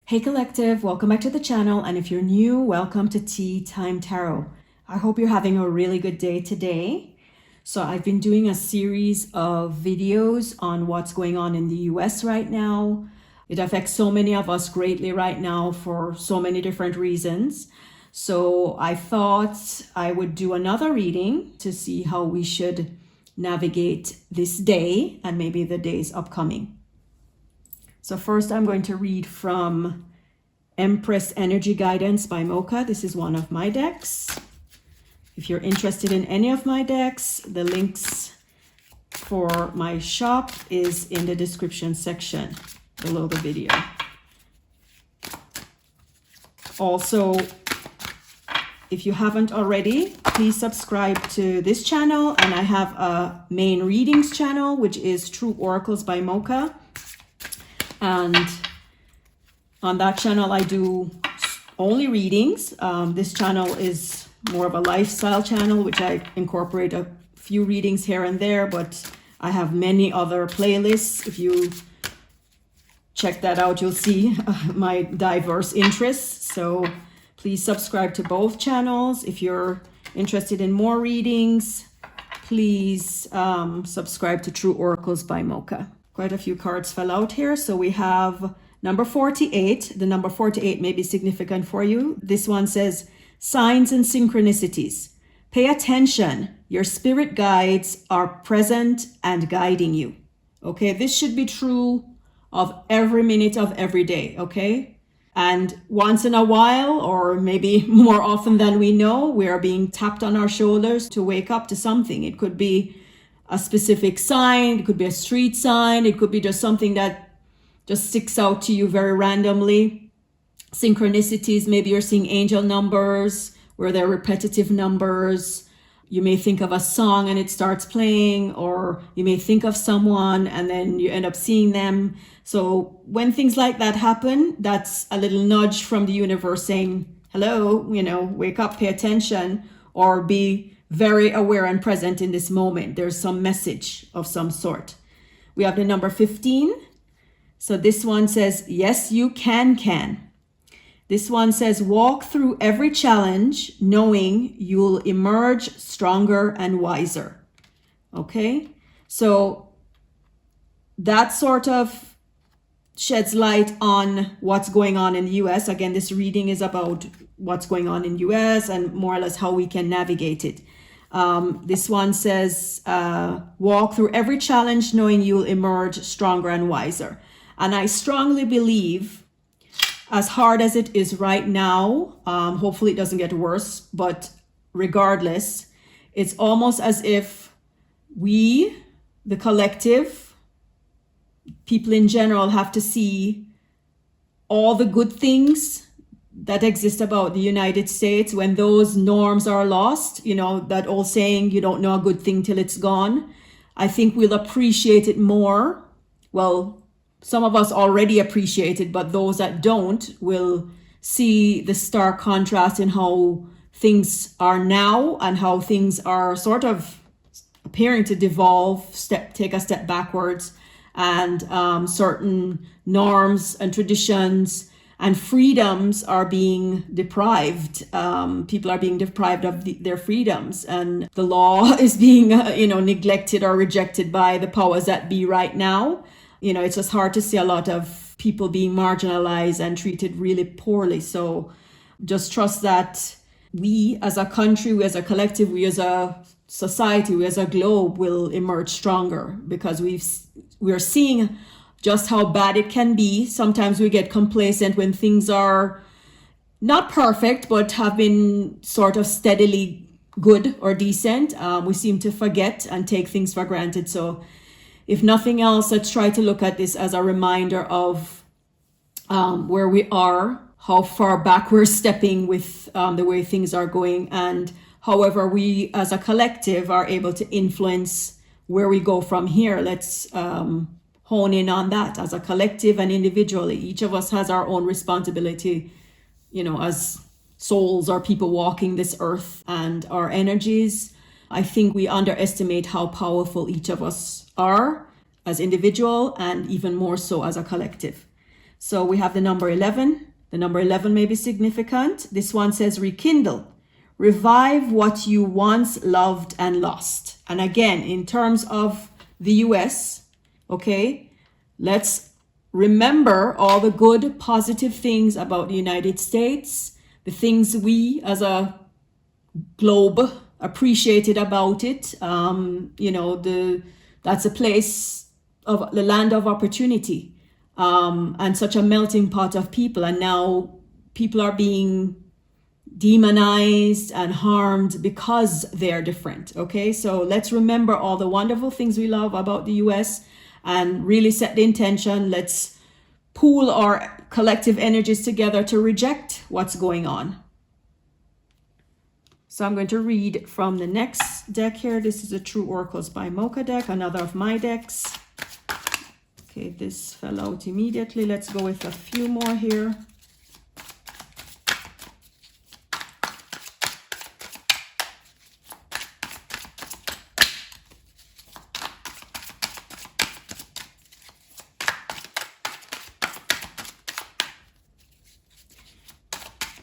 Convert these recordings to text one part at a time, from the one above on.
Hey Collective, welcome back to the channel, and if you're new, welcome to Teatime Tarot. I hope you're having a really good day today. So I've been doing a series of videos on what's going on in the US right now. It affects so many of us greatly right now for so many different reasons. So I thought I would do another reading to see how we should navigate this day and maybe the days upcoming. So first I'm going to read from Empress Energy Guidance by Moca. This is one of my decks. If you're interested in any of my decks, the links for my shop is in the description section below the video. Also, if you haven't already, please subscribe to this channel. And I have a main readings channel, which is True Oracles by Moca. And on that channel, I do only readings. This channel is more of a lifestyle channel, which I incorporate a few readings here and there, but I have many other playlists. If you check that out, you'll see my diverse interests. So please subscribe to both channels. If you're interested in more readings, please subscribe to True Oracles by Moca. Quite a few cards fell out here. So we have number 48. The number 48 may be significant for you. This one says, signs and synchronicities. Pay attention. Your spirit guides are present and guiding you. Okay, this should be true of every minute of every day, okay? And once in a while, or maybe more often than we know, we are being tapped on our shoulders to wake up to something. It could be a specific sign, it could be a street sign, it could be just something that just sticks out to you very randomly. Synchronicities, maybe you're seeing angel numbers where they're repetitive numbers. You may think of a song and it starts playing, or you may think of someone and then you end up seeing them. So when things like that happen, that's a little nudge from the universe saying, hello, wake up, pay attention, or be very aware and present in this moment. There's some message of some sort. We have the number 15. So this one says, yes, you can. This one says, walk through every challenge knowing you'll emerge stronger and wiser. Okay, so that sort of sheds light on what's going on in the US. Again, this reading is about what's going on in the US and more or less how we can navigate it. This one says, walk through every challenge knowing you'll emerge stronger and wiser. And I strongly believe, as hard as it is right now, hopefully it doesn't get worse, but regardless, it's almost as if we, the collective, people in general, have to see all the good things that exist about the United States. When those norms are lost, that old saying, you don't know a good thing till it's gone. I think we'll appreciate it more. Well, some of us already appreciate it, but those that don't will see the stark contrast in how things are now and how things are sort of appearing to devolve, take a step backwards, and certain norms and traditions and freedoms are being deprived. People are being deprived of their freedoms, and the law is being, neglected or rejected by the powers that be right now. It's just hard to see a lot of people being marginalized and treated really poorly. So just trust that we as a country, we as a collective, we as a society, we as a globe will emerge stronger, because we're seeing just how bad it can be. Sometimes we get complacent when things are not perfect, but have been sort of steadily good or decent. We seem to forget and take things for granted. So if nothing else, let's try to look at this as a reminder of where we are, how far back we're stepping with the way things are going, and however we as a collective are able to influence where we go from here. Let's hone in on that as a collective and individually. Each of us has our own responsibility, as souls or people walking this earth, and our energies. I think we underestimate how powerful each of us are as individual, and even more so as a collective. So we have the number 11. The number 11 may be significant. This one says rekindle. Revive what you once loved and lost. And again, in terms of the US, okay, let's remember all the good, positive things about the United States, the things we as a globe appreciated about it. You know, that's a place of the land of opportunity, and such a melting pot of people. And now people are being demonized and harmed because they're different. Okay, so let's remember all the wonderful things we love about the US and really set the intention. Let's pool our collective energies together to reject what's going on. So I'm going to read from the next deck here. This is a True Oracles by Moca deck, another of my decks. Okay, this fell out immediately. Let's go with a few more here.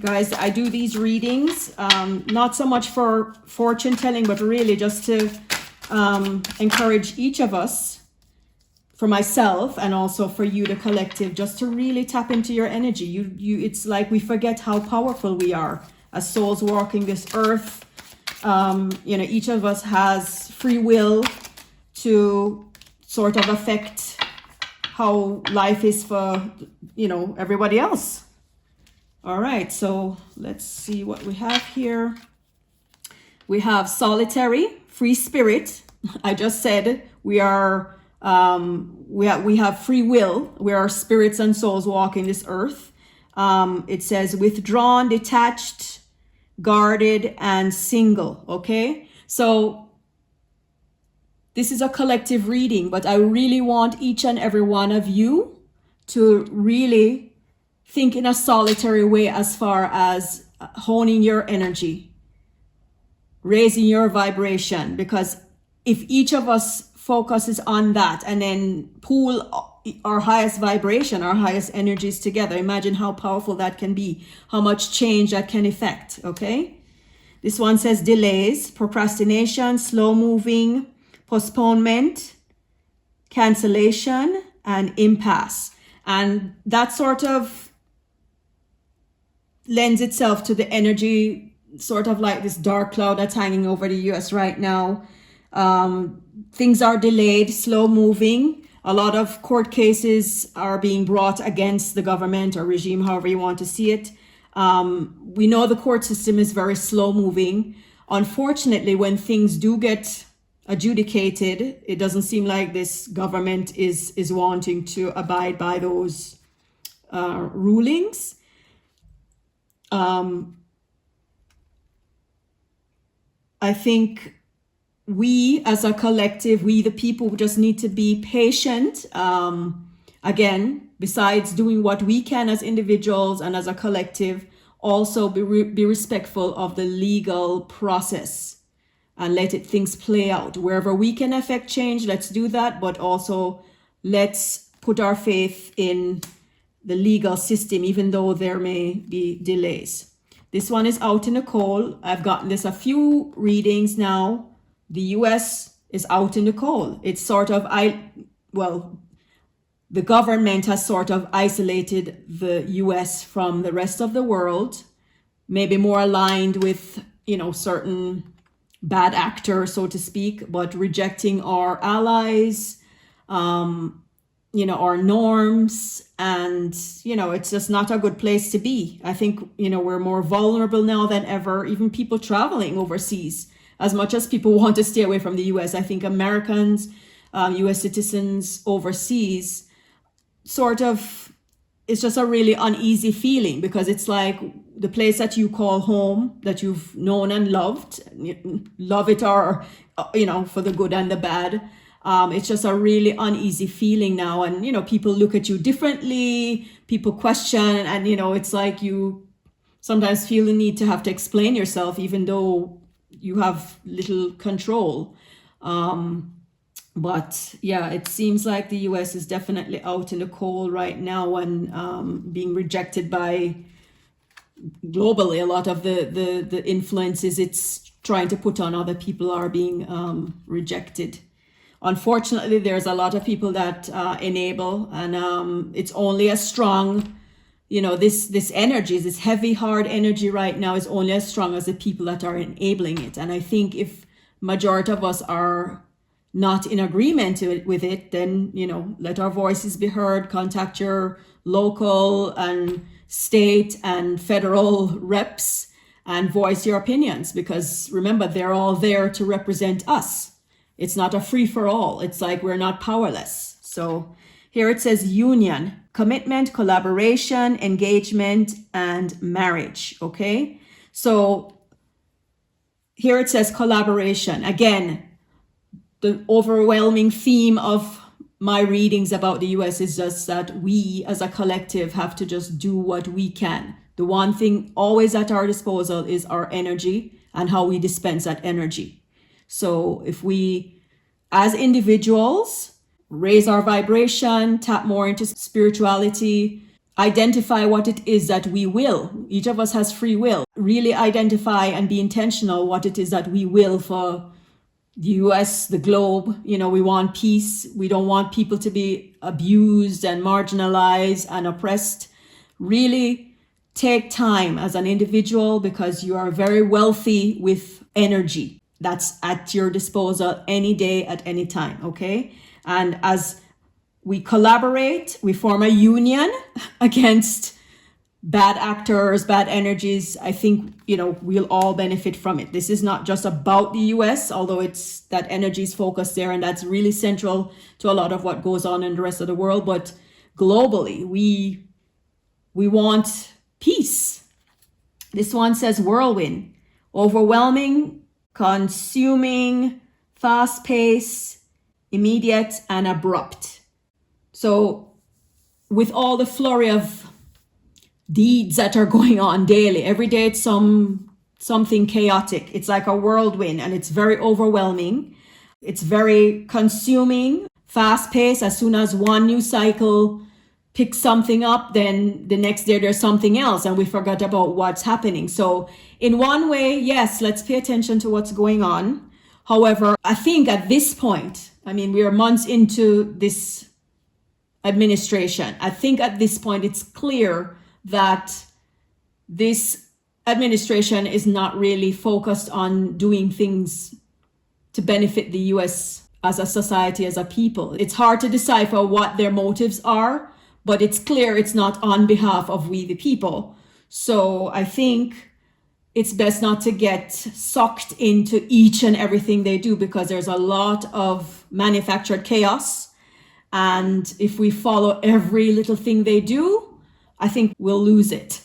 Guys, I do these readings, not so much for fortune telling, but really just to encourage each of us, for myself and also for you, the collective, just to really tap into your energy. It's like we forget how powerful we are as souls walking this earth. You know, each of us has free will to sort of affect how life is for, you know, everybody else. All right, so let's see what we have here. We have solitary, free spirit. I just said we are, we have free will. We are spirits and souls walking this earth. It says withdrawn, detached, guarded, and single. Okay, so this is a collective reading, but I really want each and every one of you to really think in a solitary way as far as honing your energy, raising your vibration, because if each of us focuses on that and then pool our highest vibration, our highest energies together, imagine how powerful that can be, how much change that can effect. Okay, this one says delays, procrastination, slow moving, postponement, cancellation, and impasse. And that sort of lends itself to the energy, sort of like this dark cloud that's hanging over the US right now. Things are delayed, slow moving. A lot of court cases are being brought against the government or regime, however you want to see it. We know the court system is very slow moving. Unfortunately, when things do get adjudicated, it doesn't seem like this government is wanting to abide by those rulings. I think we as a collective, we the people, just need to be patient. Again, besides doing what we can as individuals and as a collective, also be respectful of the legal process and let things play out. Wherever we can affect change, let's do that. But also let's put our faith in the legal system, even though there may be delays. This one is out in the cold. I've gotten this a few readings now. The US is out in the cold. It's sort of, the government has sort of isolated the US from the rest of the world, maybe more aligned with, you know, certain bad actors, so to speak, but rejecting our allies, you know, our norms, and, you know, it's just not a good place to be. I think, you know, we're more vulnerable now than ever, even people traveling overseas. As much as people want to stay away from the US, I think Americans, US citizens overseas, sort of, it's just a really uneasy feeling, because it's like the place that you call home, that you've known and loved, love it or, you know, for the good and the bad. It's just a really uneasy feeling now. And, you know, people look at you differently, people question, and, you know, it's like you sometimes feel the need to have to explain yourself, even though you have little control. But yeah, it seems like the US is definitely out in the cold right now and being rejected by globally. A lot of the influences it's trying to put on other people are being rejected. Unfortunately, there's a lot of people that enable, and it's only as strong, you know, this energy, this heavy, hard energy right now is only as strong as the people that are enabling it. And I think if majority of us are not in agreement with it, then, you know, let our voices be heard, contact your local and state and federal reps and voice your opinions, because remember, they're all there to represent us. It's not a free for all. It's like we're not powerless. So here it says union, commitment, collaboration, engagement, and marriage. Okay. So here it says collaboration. Again, the overwhelming theme of my readings about the US is just that we as a collective have to just do what we can. The one thing always at our disposal is our energy and how we dispense that energy. So if we, as individuals, raise our vibration, tap more into spirituality, identify what it is that we will. Each of us has free will. Really identify and be intentional what it is that we will for the US, the globe. You know, we want peace. We don't want people to be abused and marginalized and oppressed. Really take time as an individual, because you are very wealthy with energy that's at your disposal any day, at any time. Okay. And as we collaborate, we form a union against bad actors, bad energies. I think, you know, we'll all benefit from it. This is not just about the US, although it's that energy is focused there, and that's really central to a lot of what goes on in the rest of the world. But globally, we want peace. This one says whirlwind, overwhelming, consuming, fast-paced, immediate, and abrupt. So with all the flurry of deeds that are going on daily, every day it's something chaotic. It's like a whirlwind, and it's very overwhelming. It's very consuming, fast-paced. As soon as one new cycle picks something up, then the next day there's something else, and we forgot about what's happening. So in one way, yes, let's pay attention to what's going on. However, I think at this point, I mean, we are months into this administration. I think at this point, it's clear that this administration is not really focused on doing things to benefit the US as a society, as a people. It's hard to decipher what their motives are, but it's clear it's not on behalf of we the people. So I think it's best not to get sucked into each and everything they do, because there's a lot of manufactured chaos. And if we follow every little thing they do, I think we'll lose it.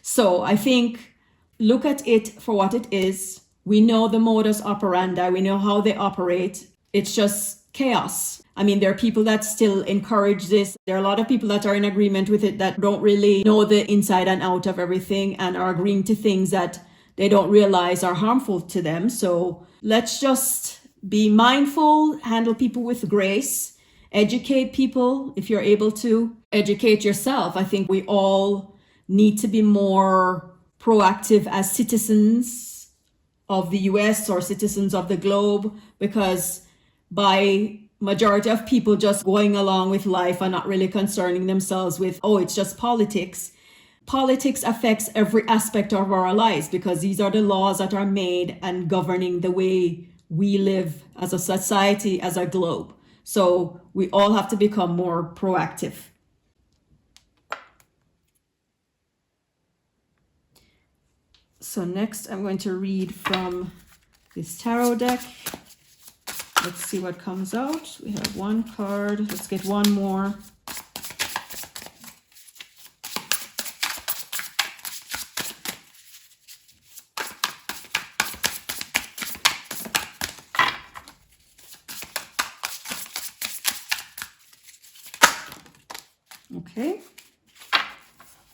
So I think look at it for what it is. We know the modus operandi. We know how they operate. It's just chaos. I mean, there are people that still encourage this. There are a lot of people that are in agreement with it that don't really know the inside and out of everything and are agreeing to things that they don't realize are harmful to them. So let's just be mindful, handle people with grace, educate people if you're able to, educate yourself. I think we all need to be more proactive as citizens of the US or citizens of the globe, because by majority of people just going along with life and not really concerning themselves with, oh, it's just politics. Politics affects every aspect of our lives, because these are the laws that are made and governing the way we live as a society, as a globe. So we all have to become more proactive. So next I'm going to read from this tarot deck. Let's see what comes out. We have one card. Let's get one more. Okay,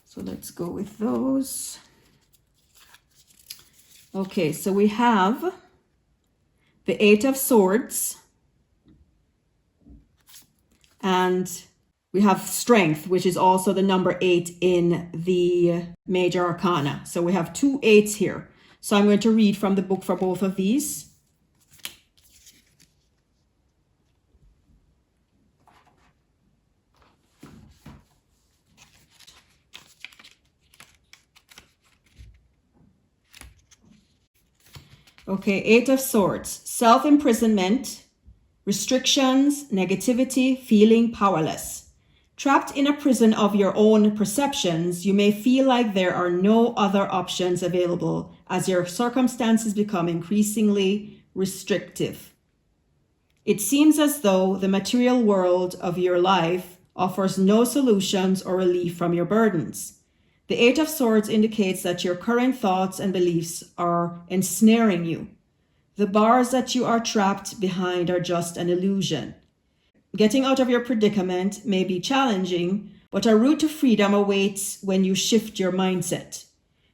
so let's go with those. Okay, so we have the Eight of Swords, And we have strength, which is also the number 8 in the major arcana. So we have 2 8s here. So I'm going to read from the book for both of these. Okay, 8 of Swords, self-imprisonment, restrictions, negativity, feeling powerless. Trapped in a prison of your own perceptions, you may feel like there are no other options available as your circumstances become increasingly restrictive. It seems as though the material world of your life offers no solutions or relief from your burdens. The 8 of Swords indicates that your current thoughts and beliefs are ensnaring you. The bars that you are trapped behind are just an illusion. Getting out of your predicament may be challenging, but a route to freedom awaits when you shift your mindset.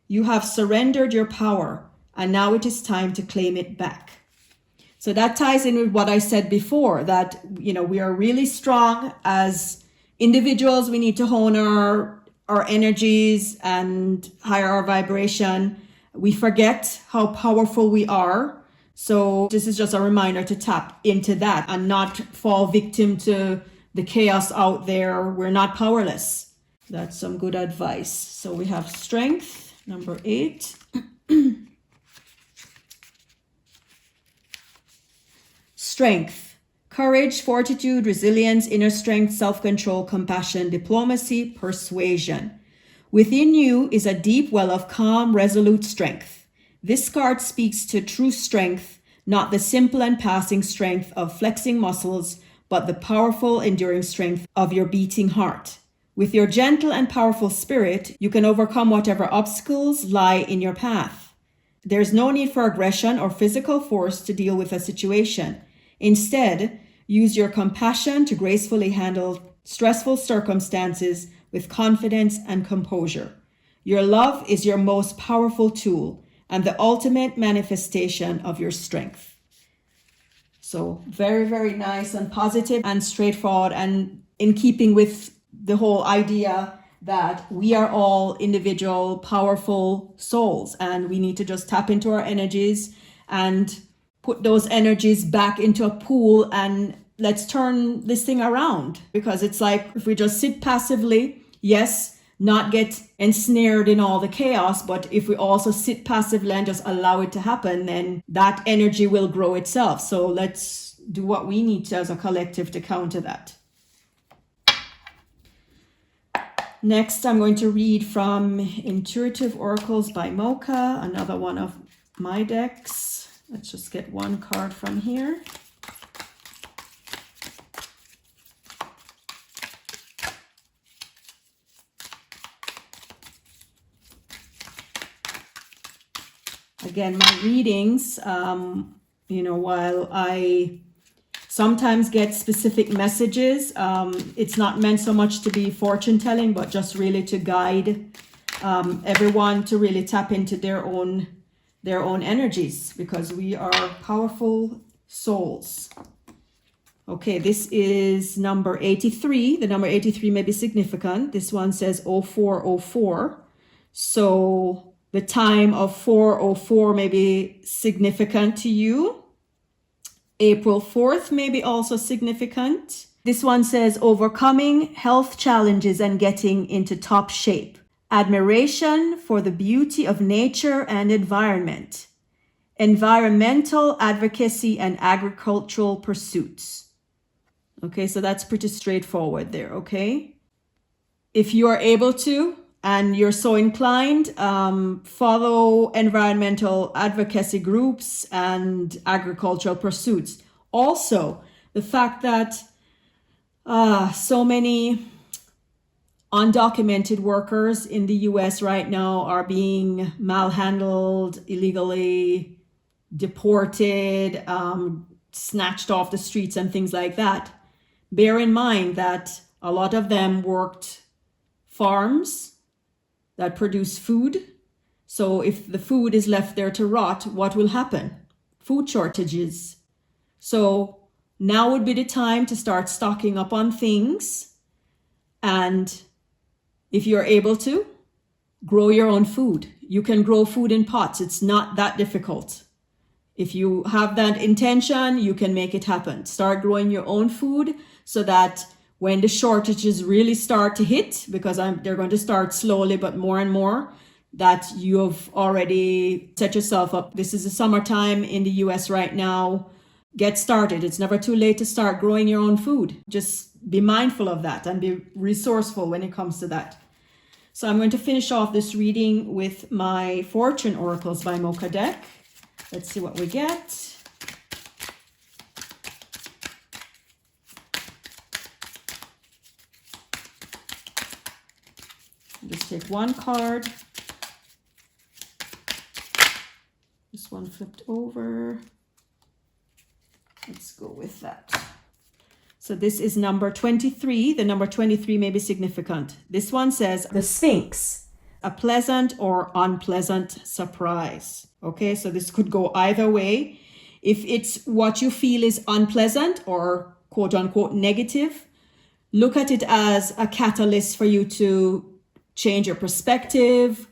You have surrendered your power, and now it is time to claim it back. So that ties in with what I said before, that, we are really strong as individuals. We need to hone our energies and higher our vibration. We forget how powerful we are. So this is just a reminder to tap into that and not fall victim to the chaos out there. We're not powerless. That's some good advice. So we have strength, number 8. Strength, courage, fortitude, resilience, inner strength, self-control, compassion, diplomacy, persuasion. Within you is a deep well of calm, resolute strength. This card speaks to true strength, not the simple and passing strength of flexing muscles, but the powerful, enduring strength of your beating heart. With your gentle and powerful spirit, you can overcome whatever obstacles lie in your path. There's no need for aggression or physical force to deal with a situation. Instead, use your compassion to gracefully handle stressful circumstances with confidence and composure. Your love is your most powerful tool and the ultimate manifestation of your strength. So very, very nice and positive and straightforward, and in keeping with the whole idea that we are all individual, powerful souls, and we need to just tap into our energies and put those energies back into a pool, and let's turn this thing around. Because it's like, if we just sit passively, yes, not get ensnared in all the chaos, but if we also sit passively and just allow it to happen, then that energy will grow itself. So let's do what we need to as a collective to counter that. Next, I'm going to read from Intuitive Oracles by Moca, another one of my decks. Let's just get one card from here. Again, my readings, while I sometimes get specific messages, it's not meant so much to be fortune telling, but just really to guide everyone to really tap into their own energies, because we are powerful souls. Okay, this is number 83. The number 83 may be significant. This one says 0404. So the time of 404 may be significant to you. April 4th may be also significant. This one says overcoming health challenges and getting into top shape. Admiration for the beauty of nature and environment. Environmental advocacy and agricultural pursuits. Okay, so that's pretty straightforward there, okay? If you are able to, and you're so inclined, follow environmental advocacy groups and agricultural pursuits. Also, the fact that so many undocumented workers in the US right now are being malhandled, illegally deported, snatched off the streets and things like that. Bear in mind that a lot of them worked farms that produce food. So if the food is left there to rot, what will happen? Food shortages. So now would be the time to start stocking up on things. And if you're able to, grow your own food. You can grow food in pots. It's not that difficult. If you have that intention, you can make it happen. Start growing your own food so that when the shortages really start to hit, because they're going to start slowly, but more and more, that you've already set yourself up. This is the summertime in the US right now. Get started. It's never too late to start growing your own food. Just be mindful of that and be resourceful when it comes to that. So I'm going to finish off this reading with my Fortune Oracles by Moca deck. Let's see what we get. Just take one card. This one flipped over. Let's go with that. So this is number 23. The number 23 may be significant. This one says, the Sphinx, a pleasant or unpleasant surprise. Okay, so this could go either way. If it's what you feel is unpleasant or quote unquote negative, look at it as a catalyst for you to change your perspective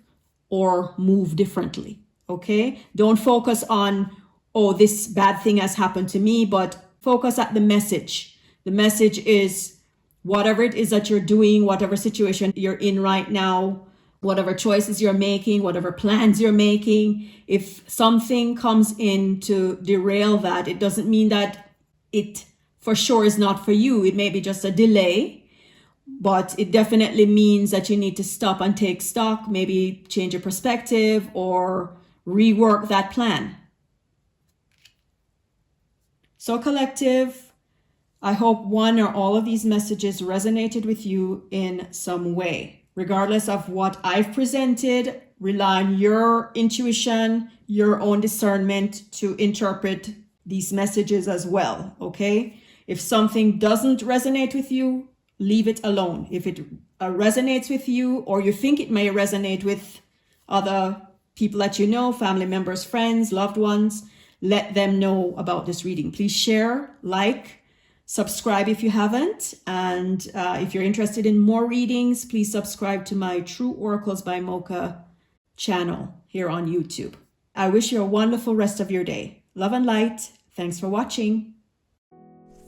or move differently. Okay, don't focus on, oh, this bad thing has happened to me, but focus at the message. The message is whatever it is that you're doing, whatever situation you're in right now, whatever choices you're making, whatever plans you're making, if something comes in to derail that, it doesn't mean that it for sure is not for you. It may be just a delay, but it definitely means that you need to stop and take stock, maybe change your perspective or rework that plan. So collective, I hope one or all of these messages resonated with you in some way. Regardless of what I've presented, rely on your intuition, your own discernment to interpret these messages as well, okay? If something doesn't resonate with you, leave it alone. If it resonates with you, or you think it may resonate with other people that you know, family members, friends, loved ones, let them know about this reading. Please share, like, subscribe if you haven't. And if you're interested in more readings, please subscribe to my True Oracles by Moca channel here on YouTube. I wish you a wonderful rest of your day. Love and light. Thanks for watching.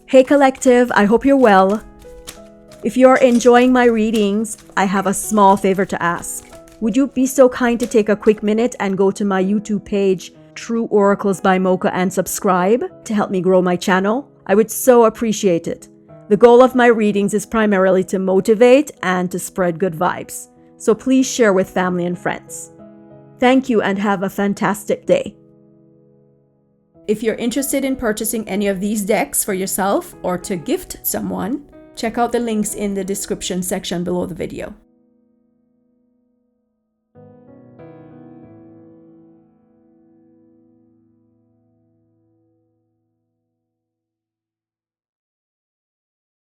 Hey collective, I hope you're well. If you're enjoying my readings, I have a small favor to ask. Would you be so kind to take a quick minute and go to my YouTube page, True Oracles by Moca, and subscribe to help me grow my channel? I would so appreciate it. The goal of my readings is primarily to motivate and to spread good vibes. So please share with family and friends. Thank you and have a fantastic day. If you're interested in purchasing any of these decks for yourself or to gift someone, check out the links in the description section below the video.